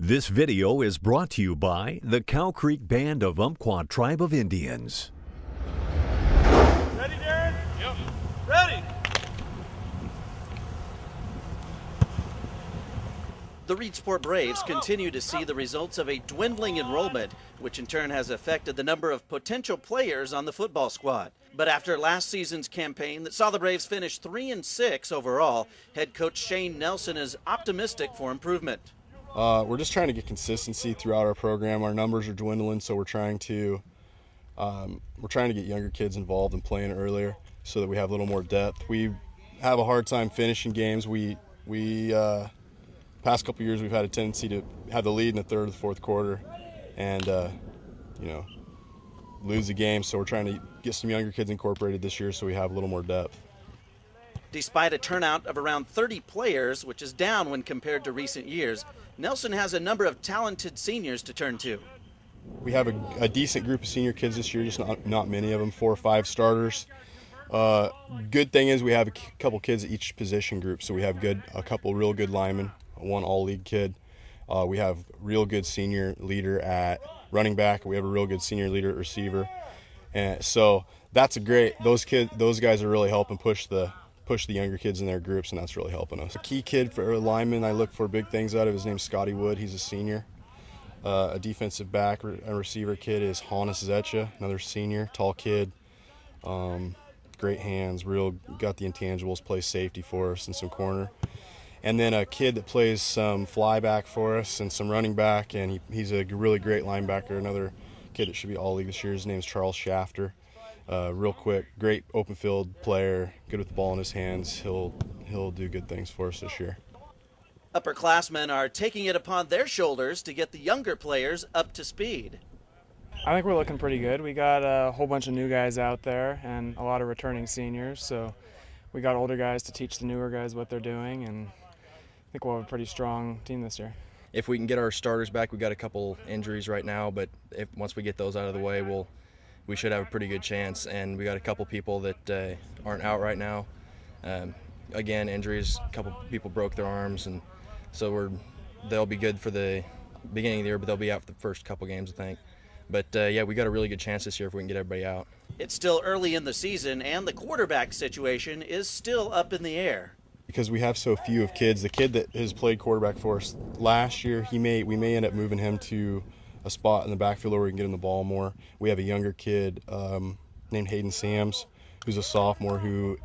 This video is brought to you by the Cow Creek Band of Umpqua Tribe of Indians. Ready, Darren? Yep. Ready! The Reedsport Braves continue to see the results of a dwindling enrollment, which in turn has affected the number of potential players on the football squad. But after last season's campaign that saw the Braves finish 3-6 overall, head coach Shane Nelson is optimistic for improvement. We're just trying to get consistency throughout our program. Our numbers are dwindling, so we're trying to get younger kids involved and playing earlier so that we have a little more depth. We have a hard time finishing games. We past couple years we've had a tendency to have the lead in the third or the fourth quarter and lose the game. So we're trying to get some younger kids incorporated this year so we have a little more depth. Despite a turnout of around 30 players, which is down when compared to recent years, Nelson has a number of talented seniors to turn to. We have a decent group of senior kids this year, just not many of them, 4 or 5 starters. Good thing is we have a couple kids at each position group, so we have a couple real good linemen, one all-league kid. We have real good senior leader at running back. We have a real good senior leader at receiver, and so that's those guys are really helping push the younger kids in their groups, and that's really helping us. A key kid for a lineman I look for big things out of, his name's Scotty Wood. He's a senior. A defensive back, a receiver kid is Hannes Zetcha, another senior, tall kid. Great hands, got the intangibles, plays safety for us and some corner. And then a kid that plays some fly back for us and some running back, and he's a really great linebacker, another kid that should be all-league this year. His name's Charles Shafter. Real quick, great open field player, good with the ball in his hands. He'll do good things for us this year. Upperclassmen are taking it upon their shoulders to get the younger players up to speed. I think we're looking pretty good. We got a whole bunch of new guys out there and a lot of returning seniors, so we got older guys to teach the newer guys what they're doing, and I think we'll have a pretty strong team this year. If we can get our starters back, we've got a couple injuries right now, but once we get those out of the way, we should have a pretty good chance. And we got a couple people that aren't out right now. Again, injuries, a couple people broke their arms, and so they'll be good for the beginning of the year, but they'll be out for the first couple games, I think. But yeah, we got a really good chance this year if we can get everybody out. It's still early in the season, and the quarterback situation is still up in the air. Because we have so few of kids, the kid that has played quarterback for us last year, we may end up moving him to a spot in the backfield where we can get him the ball more. We have a younger kid named Hayden Sams, who's a sophomore, who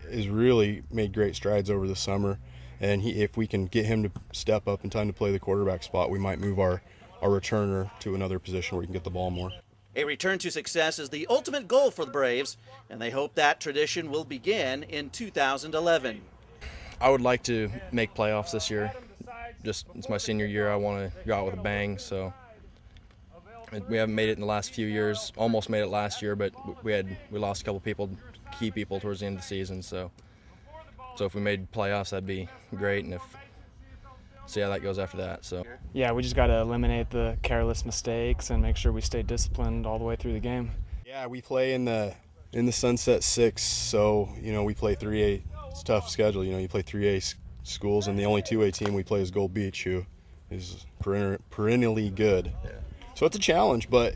has really made great strides over the summer. And if we can get him to step up in time to play the quarterback spot, we might move our returner to another position where we can get the ball more. A return to success is the ultimate goal for the Braves, and they hope that tradition will begin in 2011. I would like to make playoffs this year. It's my senior year. I want to go out with a bang. So we haven't made it in the last few years. Almost made it last year, but we lost a couple key people towards the end of the season. So if we made playoffs, that'd be great. And see how that goes after that. So yeah, we just got to eliminate the careless mistakes and make sure we stay disciplined all the way through the game. Yeah, we play in the Sunset 6, so we play 3A. It's a tough schedule. You play 3A schools, and the only 2A team we play is Gold Beach, who is perennially good. Yeah. So it's a challenge, but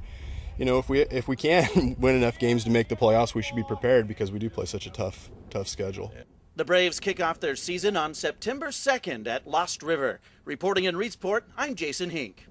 if we can win enough games to make the playoffs, we should be prepared because we do play such a tough schedule. Yeah. The Braves kick off their season on September 2nd at Lost River. Reporting in Reedsport, I'm Jason Hink.